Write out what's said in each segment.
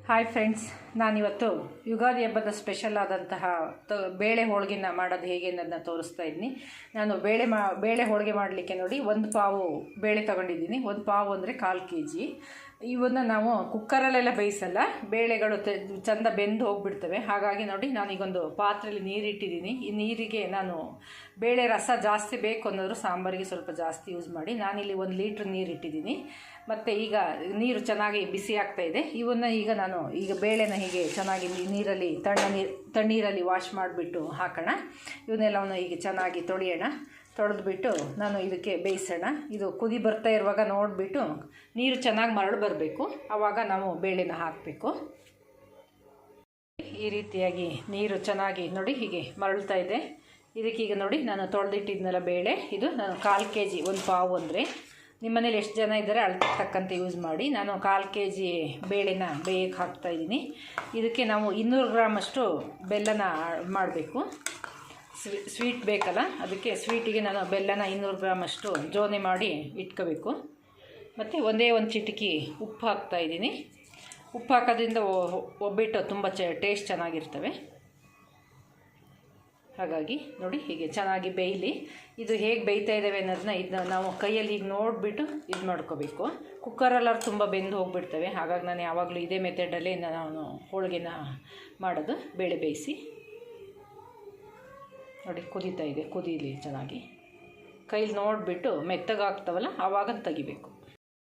Hi friends, ನಾನಿವತ್ತು ಯುಗಾದಿ ಹಬ್ಬದ special ಆದಂತಹ ಬೇಳೆ ಹೋಳಿಗೆನ ಮಾಡೋದು ಹೇಗೆ ಅನ್ನೋದನ್ನ ತೋರಿಸ್ತಾ ಇದ್ದೀನಿ. ನಾನು ಬೇಳೆ ಹೋಳಿಗೆ ಮಾಡಲಿಕ್ಕೆ ನೋಡಿ 1 ಪಾವು ಬೇಳೆ ತೊಗೊಂಡಿದ್ದೀನಿ. 1 ಪಾವು ಅಂದರೆ 1/4 kg. ಇವನ್ನ ನಾವು ಕುಕ್ಕರಲ್ಲೆಲ್ಲ ಬೇಯಿಸಲ್ಲ, ಬೇಳೆಗಳು ಚೆಂದ ಬೆಂದು ಹೋಗಿಬಿಡ್ತವೆ. ಹಾಗಾಗಿ ನೋಡಿ ನಾನೀಗೊಂದು ಪಾತ್ರೆಯಲ್ಲಿ ನೀರಿಟ್ಟಿದ್ದೀನಿ. ಈ ನೀರಿಗೆ ನಾನು ಬೇಳೆ ರಸ ಜಾಸ್ತಿ ಬೇಕು ಅನ್ನೋರು ಸಾಂಬಾರಿಗೆ ಸ್ವಲ್ಪ ಜಾಸ್ತಿ ಯೂಸ್ ಮಾಡಿ. ನಾನಿಲ್ಲಿ 1 ಲೀಟ್ರ್ ನೀರು ಇಟ್ಟಿದ್ದೀನಿ. ಮತ್ತು ಈಗ ನೀರು ಚೆನ್ನಾಗಿ ಬಿಸಿ ಆಗ್ತಾಯಿದೆ. ಇವನ್ನ ಈಗ ಬೇಳೆನ ಹೀಗೆ ಚೆನ್ನಾಗಿ ನೀರಲ್ಲಿ ತಣ್ಣೀರಲ್ಲಿ ವಾಶ್ ಮಾಡಿಬಿಟ್ಟು ಹಾಕೋಣ. ಇವನ್ನೆಲ್ಲವನ್ನು ಹೀಗೆ ಚೆನ್ನಾಗಿ ತೊಳೆದ್ಬಿಟ್ಟು ನಾನು ಇದಕ್ಕೆ ಬೇಯಿಸೋಣ. ಇದು ಕುದಿ ಬರ್ತಾ ಇರುವಾಗ ನೋಡಿಬಿಟ್ಟು ನೀರು ಚೆನ್ನಾಗಿ ಮರಳು ಬರಬೇಕು, ಆವಾಗ ನಾವು ಬೇಳೆನ ಹಾಕಬೇಕು. ಈ ರೀತಿಯಾಗಿ ನೀರು ಚೆನ್ನಾಗಿ ನೋಡಿ ಹೀಗೆ ಮರಳ್ತಾ ಇದೆ. ಇದಕ್ಕೀಗ ನೋಡಿ ನಾನು ತೊಳೆದಿಟ್ಟಿದ್ನಲ್ಲ ಬೇಳೆ, ಇದು ನಾನು 1/4 kg 1 ಪಾವು ಅಂದರೆ ನಿಮ್ಮನೇಲಿ ಎಷ್ಟು ಜನ ಇದ್ದಾರೆ ಅಳತೆಗೆ ತಕ್ಕಂತೆ ಯೂಸ್ ಮಾಡಿ. ನಾನು 1/4 kg ಬೇಳೆನ ಬೇಯಕ್ಕೆ ಹಾಕ್ತಾಯಿದ್ದೀನಿ. ಇದಕ್ಕೆ ನಾವು 200 ಗ್ರಾಮಷ್ಟು ಬೆಲ್ಲನ ಮಾಡಬೇಕು. ಸ್ವೀಟ್ ಬೇಕಲ್ಲ, ಅದಕ್ಕೆ ಸ್ವೀಟಿಗೆ ನಾನು ಬೆಲ್ಲನ 200 ಗ್ರಾಮಷ್ಟು ಜೋನೆ ಮಾಡಿ ಇಟ್ಕೋಬೇಕು. ಮತ್ತು ಒಂದೇ ಒಂದು ಚಿಟಿಕೆ ಉಪ್ಪು ಹಾಕ್ತಾಯಿದ್ದೀನಿ. ಉಪ್ಪು ಹಾಕೋದ್ರಿಂದ ಒಬ್ಬಿಟ್ಟು ತುಂಬ ಟೇಸ್ಟ್ ಚೆನ್ನಾಗಿರ್ತವೆ. ಹಾಗಾಗಿ ನೋಡಿ ಹೀಗೆ ಚೆನ್ನಾಗಿ ಬೇಯಲಿ. ಇದು ಹೇಗೆ ಬೇಯ್ತಾ ಇದ್ದಾವೆ ಅನ್ನೋದನ್ನ ನಾವು ಕೈಯಲ್ಲಿ ಹೀಗೆ ನೋಡಿಬಿಟ್ಟು ಇದು ಮಾಡ್ಕೋಬೇಕು. ಕುಕ್ಕರಲ್ಲಾರು ತುಂಬ ಬೆಂದು ಹೋಗಿಬಿಡ್ತವೆ. ಹಾಗಾಗಿ ನಾನು ಯಾವಾಗಲೂ ಇದೇ ಮೆಥಡಲ್ಲೇ ನಾನು ಹೋಳಿಗೆನ ಮಾಡೋದು. ಬೇಳೆ ಬೇಯಿಸಿ ನೋಡಿ ಕುದೀತಾ ಇದೆ, ಕುದೀಲಿ ಚೆನ್ನಾಗಿ. ಕೈಲಿ ನೋಡಿಬಿಟ್ಟು ಮೆತ್ತಗಾಗ್ತವಲ್ಲ ಆವಾಗ ತೆಗಿಬೇಕು.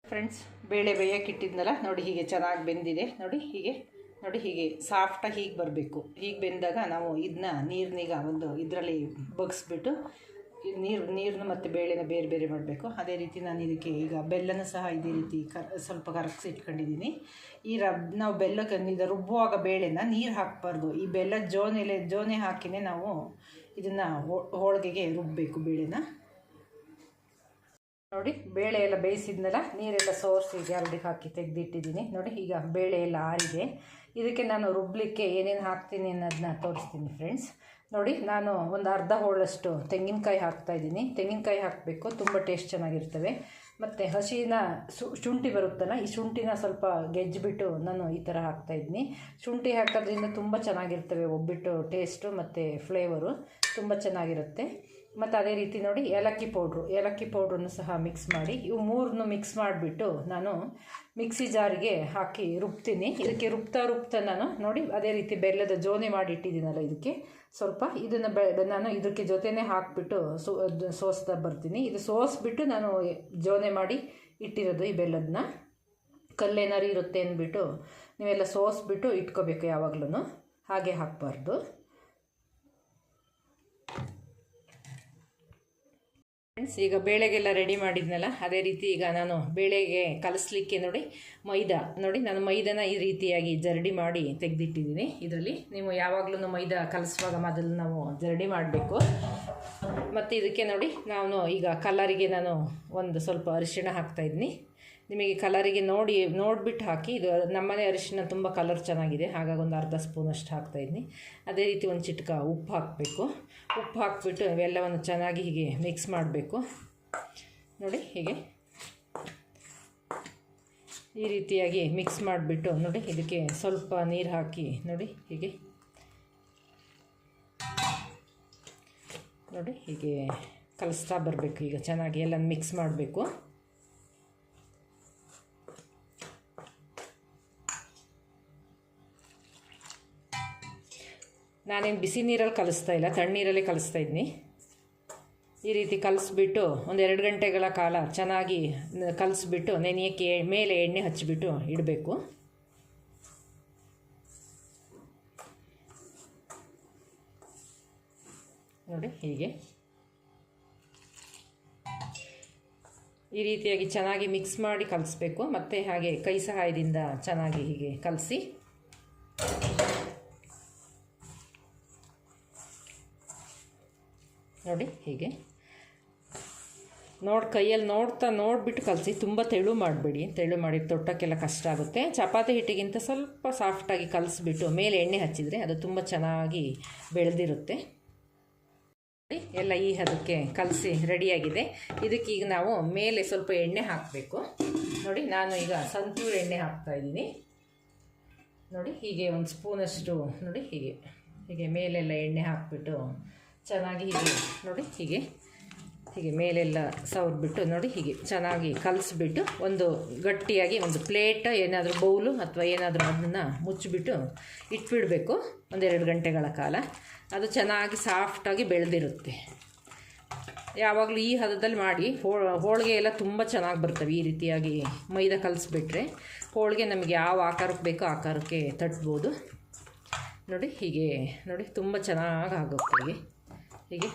ಫ್ರೆಂಡ್ಸ್, ಬೇಳೆ ಬೇಯೋಕ್ಕಿಟ್ಟಿದ್ನಲ್ಲ ನೋಡಿ ಹೀಗೆ ಚೆನ್ನಾಗಿ ಬೆಂದಿದೆ. ನೋಡಿ ಹೀಗೆ ಸಾಫ್ಟಾಗಿ ಹೀಗೆ ಬರಬೇಕು. ಹೀಗೆ ಬೆಂದಾಗ ನಾವು ಇದನ್ನ ನೀರನ್ನೀಗ ಒಂದು ಇದರಲ್ಲಿ ಬಗ್ಸ್ಬಿಟ್ಟು ನೀರನ್ನು ಮತ್ತು ಬೇಳೆನ ಬೇರೆ ಬೇರೆ ಮಾಡಬೇಕು. ಅದೇ ರೀತಿ ನಾನು ಇದಕ್ಕೆ ಈಗ ಬೆಲ್ಲನ ಸಹ ಇದೇ ರೀತಿ ಸ್ವಲ್ಪ ಕರಗಿಸಿ ಇಟ್ಕೊಂಡಿದ್ದೀನಿ. ನಾವು ಬೆಲ್ಲಕ್ಕೆ ರುಬ್ಬುವಾಗ ಬೇಳೆನ ನೀರು ಹಾಕಬಾರ್ದು. ಈ ಬೆಲ್ಲದ ಜೋನೆ ಹಾಕಿನೇ ನಾವು ಇದನ್ನು ಹೋಳಿಗೆಗೆ ರುಬ್ಬಬೇಕು ಬೇಳೆನ. ನೋಡಿ ಬೇಳೆ ಎಲ್ಲ ಬೇಯಿಸಿದ್ನಲ್ಲ, ನೀರೆಲ್ಲ ಸೋರಿಸಿ ಗ್ಯಾಲ್ಡಿಗೆ ಹಾಕಿ ತೆಗೆದಿಟ್ಟಿದ್ದೀನಿ. ನೋಡಿ ಈಗ ಬೇಳೆ ಎಲ್ಲ ಆರಿದೆ. ಇದಕ್ಕೆ ನಾನು ರುಬ್ಬಲಿಕ್ಕೆ ಏನೇನು ಹಾಕ್ತೀನಿ ಅನ್ನೋದನ್ನ ತೋರಿಸ್ತೀನಿ ಫ್ರೆಂಡ್ಸ್. ನೋಡಿ ನಾನು ಒಂದು ಅರ್ಧ ಹೋಳಷ್ಟು ತೆಂಗಿನಕಾಯಿ ಹಾಕ್ತಾಯಿದ್ದೀನಿ. ತೆಂಗಿನಕಾಯಿ ಹಾಕಬೇಕು, ತುಂಬ ಟೇಸ್ಟ್ ಚೆನ್ನಾಗಿರ್ತವೆ. ಮತ್ತು ಹಸಿನ ಶುಂಠಿ ಬರುತ್ತಲ್ಲ, ಈ ಶುಂಠಿನ ಸ್ವಲ್ಪ ಗೆಜ್ಜಿಬಿಟ್ಟು ನಾನು ಈ ಥರ ಹಾಕ್ತಾಯಿದ್ದೀನಿ. ಶುಂಠಿ ಹಾಕೋದ್ರಿಂದ ತುಂಬ ಚೆನ್ನಾಗಿರ್ತವೆ ಒಬ್ಬಿಟ್ಟು ಟೇಸ್ಟು ಮತ್ತು ಫ್ಲೇವರು ತುಂಬ ಚೆನ್ನಾಗಿರುತ್ತೆ. ಮತ್ತು ಅದೇ ರೀತಿ ನೋಡಿ ಏಲಕ್ಕಿ ಪೌಡ್ರನ್ನು ಸಹ ಮಿಕ್ಸ್ ಮಾಡಿ, ಇವು 3 ಮಿಕ್ಸ್ ಮಾಡಿಬಿಟ್ಟು ನಾನು ಮಿಕ್ಸಿ ಜಾರಿಗೆ ಹಾಕಿ ರುಬ್ತೀನಿ. ಇದಕ್ಕೆ ರುಬ್ತಾ ನಾನು ನೋಡಿ ಅದೇ ರೀತಿ ಬೆಲ್ಲದ ಜೋನೆ ಮಾಡಿ ಇಟ್ಟಿದ್ದೀನಲ್ಲ, ಇದಕ್ಕೆ ಸ್ವಲ್ಪ ಇದನ್ನು ನಾನು ಇದಕ್ಕೆ ಜೊತೆನೇ ಹಾಕಿಬಿಟ್ಟು ಸೋಸ್ತಾ ಬರ್ತೀನಿ. ಇದು ಸೋಸ್ಬಿಟ್ಟು ನಾನು ಜೋನೆ ಮಾಡಿ ಇಟ್ಟಿರೋದು ಈ ಬೆಲ್ಲದನ್ನ. ಕಲ್ಲೇನಾರು ಇರುತ್ತೆ ಅಂದ್ಬಿಟ್ಟು ನೀವೆಲ್ಲ ಸೋಸ್ಬಿಟ್ಟು ಇಟ್ಕೋಬೇಕು ಯಾವಾಗಲೂ, ಹಾಗೆ ಹಾಕಬಾರ್ದು. ಫ್ರೆಂಡ್ಸ್, ಈಗ ಬೇಳೆಗೆಲ್ಲ ರೆಡಿ ಮಾಡಿದ್ನಲ್ಲ, ಅದೇ ರೀತಿ ಈಗ ನಾನು ಬೇಳೆಗೆ ಕಲಿಸ್ಲಿಕ್ಕೆ ನೋಡಿ ನಾನು ಮೈದಾನ ಈ ರೀತಿಯಾಗಿ ಜರಡಿ ಮಾಡಿ ತೆಗೆದಿಟ್ಟಿದ್ದೀನಿ. ಇದರಲ್ಲಿ ನೀವು ಯಾವಾಗಲೂ ಮೈದಾ ಕಲಿಸುವಾಗ ಮೊದಲು ನಾವು ಜರಡಿ ಮಾಡಬೇಕು. ಮತ್ತು ಇದಕ್ಕೆ ನೋಡಿ ನಾನು ಈಗ ಕಲರಿಗೆ ನಾನು ಒಂದು ಸ್ವಲ್ಪ ಅರಿಶಿಣ ಹಾಕ್ತಾಯಿದ್ದೀನಿ. ನಿಮಗೆ ಕಲರಿಗೆ ನೋಡಿಬಿಟ್ಟು ಹಾಕಿ. ಇದು ನಮ್ಮನೆ ಅರಿಶಿಣ ತುಂಬ ಕಲರ್ ಚೆನ್ನಾಗಿದೆ, ಹಾಗಾಗಿ ಒಂದು ಅರ್ಧ ಸ್ಪೂನಷ್ಟು ಹಾಕ್ತಾಯಿದ್ದೀನಿ. ಅದೇ ರೀತಿ ಒಂದು ಚಿಟಿಕ ಉಪ್ಪು ಹಾಕಬೇಕು. ಉಪ್ಪು ಹಾಕಿಬಿಟ್ಟು ಇವೆಲ್ಲವನ್ನು ಚೆನ್ನಾಗಿ ಹೀಗೆ ಮಿಕ್ಸ್ ಮಾಡಬೇಕು. ನೋಡಿ ಹೀಗೆ ಈ ರೀತಿಯಾಗಿ ಮಿಕ್ಸ್ ಮಾಡಿಬಿಟ್ಟು ನೋಡಿ ಇದಕ್ಕೆ ಸ್ವಲ್ಪ ನೀರು ಹಾಕಿ ನೋಡಿ ಹೀಗೆ ಕಲಿಸ್ತಾ ಬರಬೇಕು. ಈಗ ಚೆನ್ನಾಗಿ ಎಲ್ಲ ಮಿಕ್ಸ್ ಮಾಡಬೇಕು. ನಾನೇನು ಬಿಸಿ ನೀರಲ್ಲಿ ಕಲಿಸ್ತಾ ಇಲ್ಲ, ತಣ್ಣೀರಲ್ಲೇ ಕಲಿಸ್ತಾ ಇದ್ದೀನಿ. ಈ ರೀತಿ ಕಲಿಸ್ಬಿಟ್ಟು ಒಂದು 2 ಗಂಟೆಗಳ ಕಾಲ ಚೆನ್ನಾಗಿ ಕಲಿಸ್ಬಿಟ್ಟು ನೆನೆಯೋಕ್ಕೆ ಮೇಲೆ ಎಣ್ಣೆ ಹಚ್ಚಿಬಿಟ್ಟು ಇಡಬೇಕು. ನೋಡಿ ಹೀಗೆ ಈ ರೀತಿಯಾಗಿ ಚೆನ್ನಾಗಿ ಮಿಕ್ಸ್ ಮಾಡಿ ಕಲಿಸ್ಬೇಕು. ಮತ್ತು ಹಾಗೆ ಕೈ ಸಹಾಯದಿಂದ ಚೆನ್ನಾಗಿ ಹೀಗೆ ಕಲಸಿ ನೋಡಿ ಹೀಗೆ ಕೈಯಲ್ಲಿ ನೋಡಿಬಿಟ್ಟು ಕಲಸಿ. ತುಂಬ ತೆಳು ಮಾಡಬೇಡಿ, ತೆಳು ಮಾಡಿ ತೊಟ್ಟಕ್ಕೆಲ್ಲ ಕಷ್ಟ ಆಗುತ್ತೆ. ಚಪಾತಿ ಹಿಟ್ಟಿಗಿಂತ ಸ್ವಲ್ಪ ಸಾಫ್ಟಾಗಿ ಕಲಿಸ್ಬಿಟ್ಟು ಮೇಲೆ ಎಣ್ಣೆ ಹಚ್ಚಿದರೆ ಅದು ತುಂಬ ಚೆನ್ನಾಗಿ ಬೆಳೆದಿರುತ್ತೆ. ಎಲ್ಲ ಈ ಹದಕ್ಕೆ ಕಲಸಿ ರೆಡಿಯಾಗಿದೆ. ಇದಕ್ಕೀಗ ನಾವು ಮೇಲೆ ಸ್ವಲ್ಪ ಎಣ್ಣೆ ಹಾಕಬೇಕು. ನೋಡಿ ನಾನು ಈಗ ಸಂತೂರ್ ಎಣ್ಣೆ ಹಾಕ್ತಾಯಿದ್ದೀನಿ. ನೋಡಿ ಹೀಗೆ ಒಂದು ಸ್ಪೂನಷ್ಟು ನೋಡಿ ಹೀಗೆ ಹೀಗೆ ಮೇಲೆಲ್ಲ ಎಣ್ಣೆ ಹಾಕಿಬಿಟ್ಟು ಚೆನ್ನಾಗಿ ಹೀಗೆ ನೋಡಿ ಹೀಗೆ ಹೀಗೆ ಮೇಲೆಲ್ಲ ಸವರ್ಬಿಟ್ಟು ನೋಡಿ ಹೀಗೆ ಚೆನ್ನಾಗಿ ಕಲಿಸ್ಬಿಟ್ಟು ಒಂದು ಗಟ್ಟಿಯಾಗಿ ಒಂದು ಪ್ಲೇಟ್ ಏನಾದರೂ ಬೌಲು ಅಥವಾ ಏನಾದರೂ ಅದನ್ನು ಮುಚ್ಚಿಬಿಟ್ಟು ಇಟ್ಬಿಡಬೇಕು 1-2 ಗಂಟೆಗಳ ಕಾಲ. ಅದು ಚೆನ್ನಾಗಿ ಸಾಫ್ಟಾಗಿ ಬೆಳೆದಿರುತ್ತೆ. ಯಾವಾಗಲೂ ಈ ಹದದಲ್ಲಿ ಮಾಡಿ ಹೋಳಿಗೆ ಎಲ್ಲ ತುಂಬ ಚೆನ್ನಾಗಿ ಬರ್ತವೆ. ಈ ರೀತಿಯಾಗಿ ಮೈದಾ ಕಲಿಸ್ಬಿಟ್ರೆ ಹೋಳಿಗೆ ನಮಗೆ ಯಾವ ಆಕಾರಕ್ಕೆ ಬೇಕೋ ಆಕಾರಕ್ಕೆ ತಟ್ಬೋದು. ನೋಡಿ ಹೀಗೆ ನೋಡಿ ತುಂಬ ಚೆನ್ನಾಗಿ ಆಗುತ್ತೆ. ಹೀಗೆ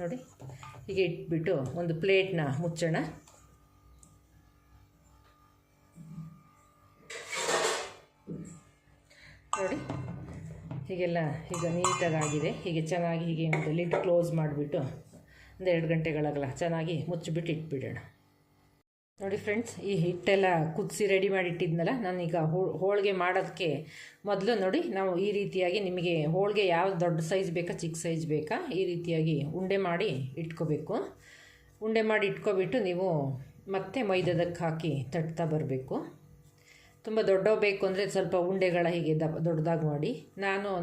ನೋಡಿ ಹೀಗೆ ಇಟ್ಬಿಟ್ಟು ಒಂದು ಪ್ಲೇಟ್ನ ಮುಚ್ಚೋಣ. ನೋಡಿ ಹೀಗೆಲ್ಲ ಈಗ ನೀಟಾಗಿದೆ. ಹೀಗೆ ಚೆನ್ನಾಗಿ ಹೀಗೆ ಒಂದು ಲಿಡ್ ಕ್ಲೋಸ್ ಮಾಡಿಬಿಟ್ಟು 1-2 ಗಂಟೆಗಳಾಗಲ್ಲ ಚೆನ್ನಾಗಿ ಮುಚ್ಚಿಬಿಟ್ಟು ಇಟ್ಬಿಡೋಣ. ನೋಡಿ ಫ್ರೆಂಡ್ಸ್, ಈ ಹಿಟ್ಟೆಲ್ಲ ಕುದಿಸಿ ರೆಡಿ ಮಾಡಿ ಇಟ್ಟಿದ್ನಲ್ಲ, ನಾನೀಗ ಹೋಳಿಗೆ ಮಾಡೋದಕ್ಕೆ ಮೊದಲು ನೋಡಿ ನಾವು ಈ ರೀತಿಯಾಗಿ ನಿಮಗೆ ಹೋಳಿಗೆ ಯಾವ ದೊಡ್ಡ ಸೈಜ್ ಬೇಕಾ ಚಿಕ್ಕ ಸೈಜ್ ಬೇಕಾ ಈ ರೀತಿಯಾಗಿ ಉಂಡೆ ಮಾಡಿ ಇಟ್ಕೋಬೇಕು. ಉಂಡೆ ಮಾಡಿ ಇಟ್ಕೊಬಿಟ್ಟು ನೀವು ಮತ್ತೆ ಮೈದಾದಕ್ಕೆ ಹಾಕಿ ತಟ್ತಾ ಬರಬೇಕು. ತುಂಬ ದೊಡ್ಡವು ಬೇಕು ಅಂದರೆ ಸ್ವಲ್ಪ ಉಂಡೆಗಳ ಹೀಗೆ ದೊಡ್ಡದಾಗಿ ಮಾಡಿ.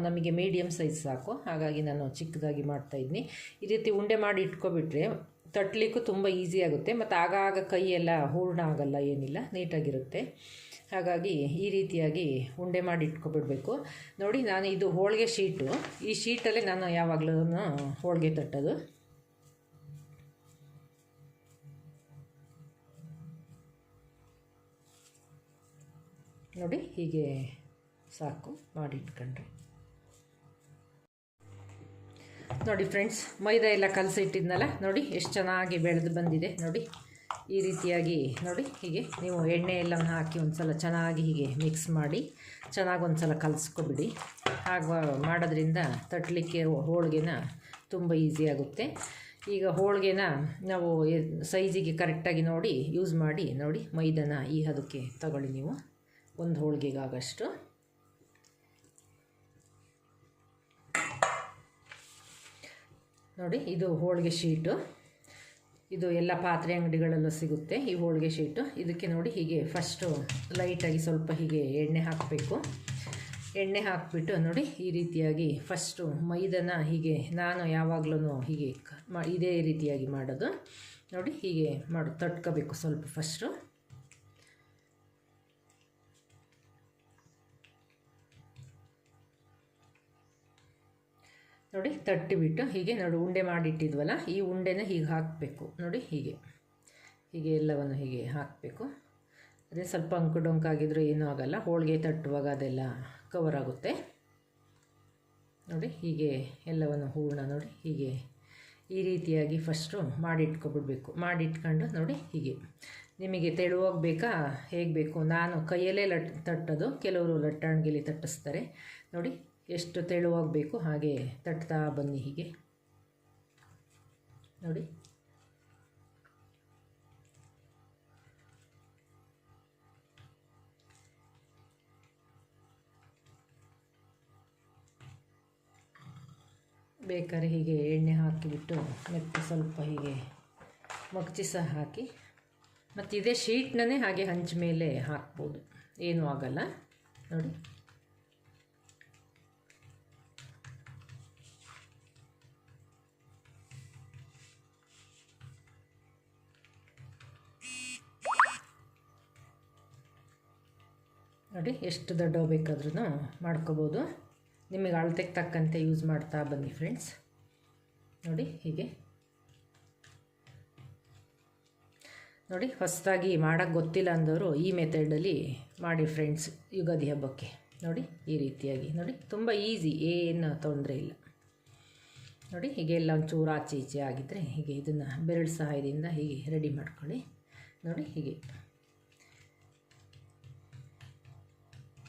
ನಮಗೆ ಮೀಡಿಯಮ್ ಸೈಜ್ ಸಾಕು, ಹಾಗಾಗಿ ನಾನು ಚಿಕ್ಕದಾಗಿ ಮಾಡ್ತಾಯಿದ್ದೀನಿ. ಈ ರೀತಿ ಉಂಡೆ ಮಾಡಿ ಇಟ್ಕೊಬಿಟ್ರೆ ತಟ್ಟಲಿಕ್ಕೂ ತುಂಬ ಈಸಿ ಆಗುತ್ತೆ. ಮತ್ತು ಆಗಾಗ ಕೈಯೆಲ್ಲ ಹೂರ್ಣ ಆಗಲ್ಲ, ಏನಿಲ್ಲ, ನೀಟಾಗಿರುತ್ತೆ. ಹಾಗಾಗಿ ಈ ರೀತಿಯಾಗಿ ಉಂಡೆ ಮಾಡಿ ಇಟ್ಕೊಬಿಡಬೇಕು. ನೋಡಿ ನಾನು ಇದು ಹೋಳಿಗೆ ಶೀಟು, ಈ ಶೀಟಲ್ಲೇ ನಾನು ಯಾವಾಗಲೂ ಹೋಳಿಗೆ ತಟ್ಟೋದು. ನೋಡಿ ಹೀಗೆ ಸಾಕು ಮಾಡಿ ಇಟ್ಕೊಂಡ್ರೆ. ನೋಡಿ ಫ್ರೆಂಡ್ಸ್, ಮೈದಾ ಎಲ್ಲ ಕಲಸಿಟ್ಟಿದ್ನಲ್ಲ, ನೋಡಿ ಎಷ್ಟು ಚೆನ್ನಾಗಿ ಬೆಳೆದು ಬಂದಿದೆ. ನೋಡಿ ಈ ರೀತಿಯಾಗಿ ನೋಡಿ ಹೀಗೆ ನೀವು ಎಣ್ಣೆ ಎಲ್ಲವನ್ನು ಹಾಕಿ ಒಂದು ಸಲ ಚೆನ್ನಾಗಿ ಹೀಗೆ ಮಿಕ್ಸ್ ಮಾಡಿ ಚೆನ್ನಾಗಿ ಒಂದು ಸಲ ಕಲಿಸ್ಕೊಬಿಡಿ. ಹಾಗೆ ಮಾಡೋದ್ರಿಂದ ತಟ್ಟಲಿಕ್ಕೆ ಹೋಳಿಗೆನ ತುಂಬ ಈಸಿ ಆಗುತ್ತೆ. ಈಗ ಹೋಳಿಗೆನ ನಾವು ಸೈಜಿಗೆ ಕರೆಕ್ಟಾಗಿ ನೋಡಿ ಯೂಸ್ ಮಾಡಿ. ನೋಡಿ ಮೈದಾನ ಈ ಹದಕ್ಕೆ ತಗೊಳ್ಳಿ ನೀವು, ಒಂದು ಹೋಳಿಗೆಗಾಗಷ್ಟು. ನೋಡಿ ಇದು ಹೋಳಿಗೆ ಶೀಟು, ಇದು ಎಲ್ಲ ಪಾತ್ರೆ ಅಂಗಡಿಗಳಲ್ಲೂ ಸಿಗುತ್ತೆ ಈ ಹೋಳಿಗೆ ಶೀಟು. ಇದಕ್ಕೆ ನೋಡಿ ಹೀಗೆ ಫಸ್ಟು ಲೈಟಾಗಿ ಸ್ವಲ್ಪ ಹೀಗೆ ಎಣ್ಣೆ ಹಾಕಬೇಕು. ಎಣ್ಣೆ ಹಾಕಿಬಿಟ್ಟು ನೋಡಿ ಈ ರೀತಿಯಾಗಿ ಫಸ್ಟು ಮೈದಾನ ಹೀಗೆ ನಾನು ಯಾವಾಗಲೂ ಹೀಗೆ ಇದೇ ರೀತಿಯಾಗಿ ಮಾಡೋದು. ನೋಡಿ ಹೀಗೆ ತಟ್ಕೋಬೇಕು ಸ್ವಲ್ಪ ಫಸ್ಟು. ನೋಡಿ ತಟ್ಟಿಬಿಟ್ಟು ಹೀಗೆ ನೋಡಿ ಉಂಡೆ ಮಾಡಿಟ್ಟಿದ್ವಲ್ಲ, ಈ ಉಂಡೆನ ಹೀಗೆ ಹಾಕಬೇಕು. ನೋಡಿ ಹೀಗೆ ಹೀಗೆ ಎಲ್ಲವನ್ನು ಹೀಗೆ ಹಾಕಬೇಕು. ಅದೇ ಸ್ವಲ್ಪ ಅಂಕು ಡೊಂಕಾಗಿದ್ರೂ ಏನೂ ಆಗಲ್ಲ, ಹೋಳಿಗೆ ತಟ್ಟುವಾಗ ಅದೆಲ್ಲ ಕವರ್ ಆಗುತ್ತೆ. ನೋಡಿ ಹೀಗೆ ಎಲ್ಲವನ್ನು ಹೂರಣ ನೋಡಿ ಹೀಗೆ ಈ ರೀತಿಯಾಗಿ ಫಸ್ಟು ಮಾಡಿಟ್ಕೊಬಿಡ್ಬೇಕು. ಮಾಡಿಟ್ಕೊಂಡು ನೋಡಿ ಹೀಗೆ ನಿಮಗೆ ತೆಳುವಾಗಿ ಬೇಕಾ ಹೇಗೆ ಬೇಕು. ನಾನು ಕೈಯಲ್ಲೇ ತಟ್ಟೋದು, ಕೆಲವರು ಲಟ್ಟಣಿಗೆಲಿ ತಟ್ಟಿಸ್ತಾರೆ. ನೋಡಿ ಎಷ್ಟು ತೆಳುವಾಗಿ ಬೇಕು ಹಾಗೆ ತಟ್ತಾ ಬನ್ನಿ. ಹೀಗೆ ನೋಡಿ ಬೇಕಾದ್ರೆ ಹೀಗೆ ಎಣ್ಣೆ ಹಾಕಿಬಿಟ್ಟು ಮತ್ತೆ ಸ್ವಲ್ಪ ಹೀಗೆ ಮಗ್ಚಿ ಸಹ ಹಾಕಿ, ಮತ್ತು ಇದೇ ಶೀಟ್ನೇ ಹಾಗೆ ಹಂಚ ಮೇಲೆ ಹಾಕ್ಬೋದು, ಏನೂ ಆಗಲ್ಲ. ನೋಡಿ ನೋಡಿ ಎಷ್ಟು ದೊಡ್ಡವು ಬೇಕಾದ್ರೂ ಮಾಡ್ಕೋಬೋದು. ನಿಮಗೆ ಅಳತೆಗೆ ತಕ್ಕಂತೆ ಯೂಸ್ ಮಾಡ್ತಾ ಬನ್ನಿ ಫ್ರೆಂಡ್ಸ್. ನೋಡಿ ಹೀಗೆ ನೋಡಿ ಹೊಸದಾಗಿ ಮಾಡೋಕ್ಕೆ ಗೊತ್ತಿಲ್ಲ ಅಂದವರು ಈ ಮೆಥಡಲ್ಲಿ ಮಾಡಿ ಫ್ರೆಂಡ್ಸ್, ಯುಗಾದಿ ಹಬ್ಬಕ್ಕೆ. ನೋಡಿ ಈ ರೀತಿಯಾಗಿ ನೋಡಿ ತುಂಬ ಈಸಿ, ಏನು ತೊಂದರೆ ಇಲ್ಲ. ನೋಡಿ ಹೀಗೆ ಎಲ್ಲ ಒಂಚೂರು ಆಚೆ ಈಚೆ ಆಗಿದ್ದರೆ ಹೀಗೆ ಇದನ್ನು ಬೆರಳು ಸಹಾಯದಿಂದ ಹೀಗೆ ರೆಡಿ ಮಾಡ್ಕೊಳ್ಳಿ. ನೋಡಿ ಹೀಗೆ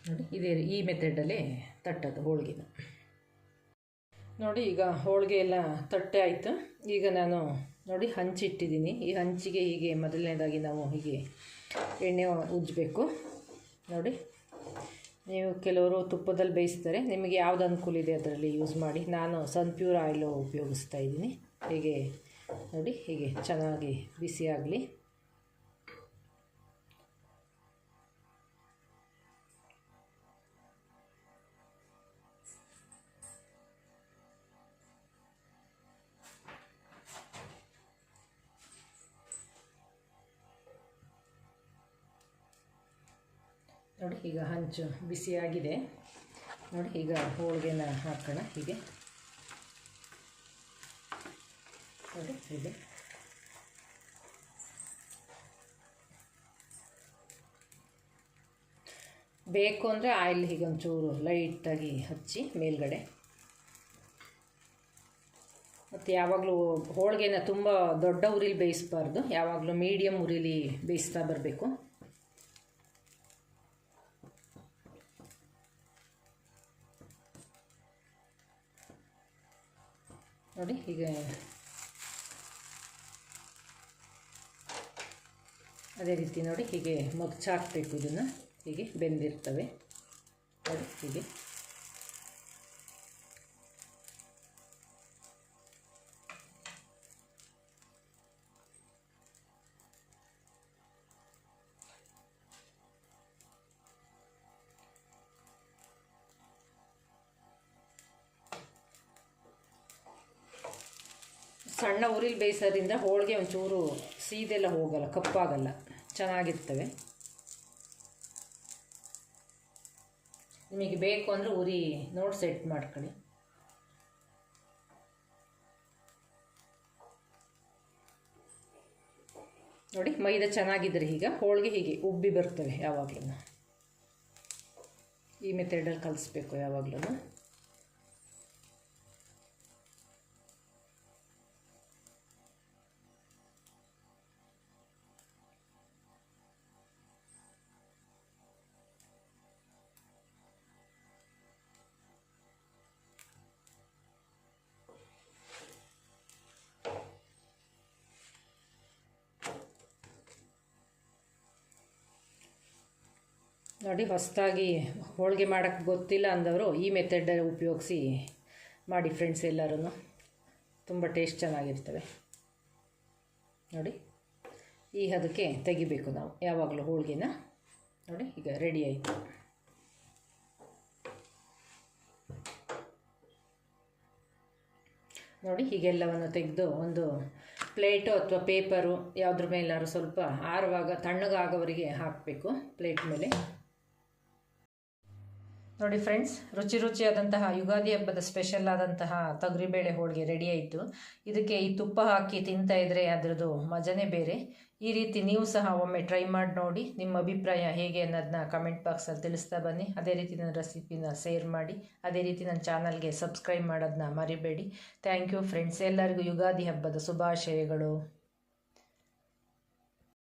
ನೋಡಿ ಈ ಮೆಥಡಲ್ಲೇ ತಟ್ಟೋದು ಹೋಳಿಗೆನ. ನೋಡಿ ಈಗ ಹೋಳಿಗೆ ಎಲ್ಲ ತಟ್ಟೆ ಆಯಿತು. ಈಗ ನಾನು ನೋಡಿ ಹಂಚಿಟ್ಟಿದ್ದೀನಿ. ಈ ಹಂಚಿಗೆ ಹೀಗೆ ಮೊದಲನೇದಾಗಿ ನಾವು ಹೀಗೆ ಎಣ್ಣೆ ಉಜ್ಜಬೇಕು. ನೋಡಿ ನೀವು ಕೆಲವರು ತುಪ್ಪದಲ್ಲಿ ಬೇಯಿಸ್ತಾರೆ, ನಿಮಗೆ ಯಾವ್ದು ಅನುಕೂಲ ಇದೆ ಅದರಲ್ಲಿ ಯೂಸ್ ಮಾಡಿ. ನಾನು ಸನ್ಪ್ಯೂರ್ ಆಯಿಲು ಉಪಯೋಗಿಸ್ತಾ ಇದ್ದೀನಿ. ಹೀಗೆ ನೋಡಿ ಹೀಗೆ ಚೆನ್ನಾಗಿ ಬಿಸಿ ಆಗಲಿ. ನೋಡಿ ಈಗ ಹಂಚು ಬಿಸಿಯಾಗಿದೆ. ನೋಡಿ ಈಗ ಹೋಳಿಗೆನ ಹಾಕೋಣ. ಹೀಗೆ ನೋಡಿ ಹೀಗೆ ಬೇಕು ಅಂದರೆ ಆಯಿಲ್ ಹೀಗೆ ಒಂಚೂರು ಲೈಟಾಗಿ ಹಚ್ಚಿ ಮೇಲ್ಗಡೆ. ಮತ್ತು ಯಾವಾಗಲೂ ಹೋಳಿಗೆನ ತುಂಬ ದೊಡ್ಡ ಉರಿಲಿ ಬೇಯಿಸಬಾರ್ದು, ಯಾವಾಗಲೂ ಮೀಡಿಯಮ್ ಉರಿಲಿ ಬೇಯಿಸ್ತಾ ಬರಬೇಕು. ನೋಡಿ ಹೀಗೆ ಅದೇ ರೀತಿ ನೋಡಿ ಹೀಗೆ ಮಗ್ಚಾಕಬೇಕು. ಇದನ್ನು ಹೀಗೆ ಬೆಂದಿರ್ತವೆ ನೋಡಿ ಹೀಗೆ. ಸಣ್ಣ ಉರಿಲಿ ಬೇಯಿಸೋದ್ರಿಂದ ಹೋಳಿಗೆ ಒಂಚೂರು ಸೀದೆಲ್ಲ ಹೋಗಲ್ಲ, ಕಪ್ಪಾಗಲ್ಲ, ಚೆನ್ನಾಗಿರ್ತವೆ. ನಿಮಗೆ ಬೇಕು ಅಂದರೆ ಉರಿ ನೋಡಿ ಸೆಟ್ ಮಾಡ್ಕೊಳ್ಳಿ. ನೋಡಿ ಮೈದಾ ಚೆನ್ನಾಗಿದ್ದರೆ ಈಗ ಹೋಳಿಗೆ ಹೀಗೆ ಉಬ್ಬಿ ಬರ್ತವೆ. ಯಾವಾಗಲೂ ಈ ಮೆಥಡಲ್ಲಿ ಕಲಿಸ್ಬೇಕು ಯಾವಾಗಲೂ. ನೋಡಿ ಹೊಸದಾಗಿ ಹೋಳಿಗೆ ಮಾಡೋಕ್ಕೆ ಗೊತ್ತಿಲ್ಲ ಅಂದವರು ಈ ಮೆಥಡ್ ಉಪಯೋಗಿಸಿ ಮಾಡಿ ಫ್ರೆಂಡ್ಸ್. ಎಲ್ಲರೂ ತುಂಬ ಟೇಸ್ಟ್ ಚೆನ್ನಾಗಿರ್ತವೆ. ನೋಡಿ ಈ ಹದಕ್ಕೆ ತೆಗಿಬೇಕು ನಾವು ಯಾವಾಗಲೂ ಹೋಳಿಗೆನ. ನೋಡಿ ಈಗ ರೆಡಿ ಆಯಿತು. ನೋಡಿ ಹೀಗೆಲ್ಲವನ್ನು ತೆಗೆದು ಒಂದು ಪ್ಲೇಟು ಅಥವಾ ಪೇಪರು ಯಾವುದ್ರ ಮೇಲಾದ್ರು ಸ್ವಲ್ಪ ಆರುವಾಗ ತಣ್ಣಗಾಗೋವರೆಗೆ ಹಾಕಬೇಕು ಪ್ಲೇಟ್ ಮೇಲೆ. ನೋಡಿ ಫ್ರೆಂಡ್ಸ್, ರುಚಿಯಾದಂತಹ ಯುಗಾದಿ ಹಬ್ಬದ ಸ್ಪೆಷಲ್ ಆದಂತಹ ತೊಗರಿಬೇಳೆ ಹೋಳಿಗೆ ರೆಡಿ ಆಯಿತು. ಇದಕ್ಕೆ ಈ ತುಪ್ಪ ಹಾಕಿ ತಿಂತಾ ಇದ್ದರೆ ಅದರದ್ದು ಮಜನೇ ಬೇರೆ. ಈ ರೀತಿ ನೀವು ಸಹ ಒಮ್ಮೆ ಟ್ರೈ ಮಾಡಿ ನೋಡಿ. ನಿಮ್ಮ ಅಭಿಪ್ರಾಯ ಹೇಗೆ ಅನ್ನೋದನ್ನ ಕಮೆಂಟ್ ಬಾಕ್ಸಲ್ಲಿ ತಿಳಿಸ್ತಾ ಬನ್ನಿ. ಅದೇ ರೀತಿ ನನ್ನ ರೆಸಿಪಿನ ಶೇರ್ ಮಾಡಿ, ಅದೇ ರೀತಿ ನನ್ನ ಚಾನಲ್ಗೆ ಸಬ್ಸ್ಕ್ರೈಬ್ ಮಾಡೋದನ್ನ ಮರಿಬೇಡಿ. Thank you friends. ಎಲ್ಲರಿಗೂ ಯುಗಾದಿ ಹಬ್ಬದ ಶುಭಾಶಯಗಳು.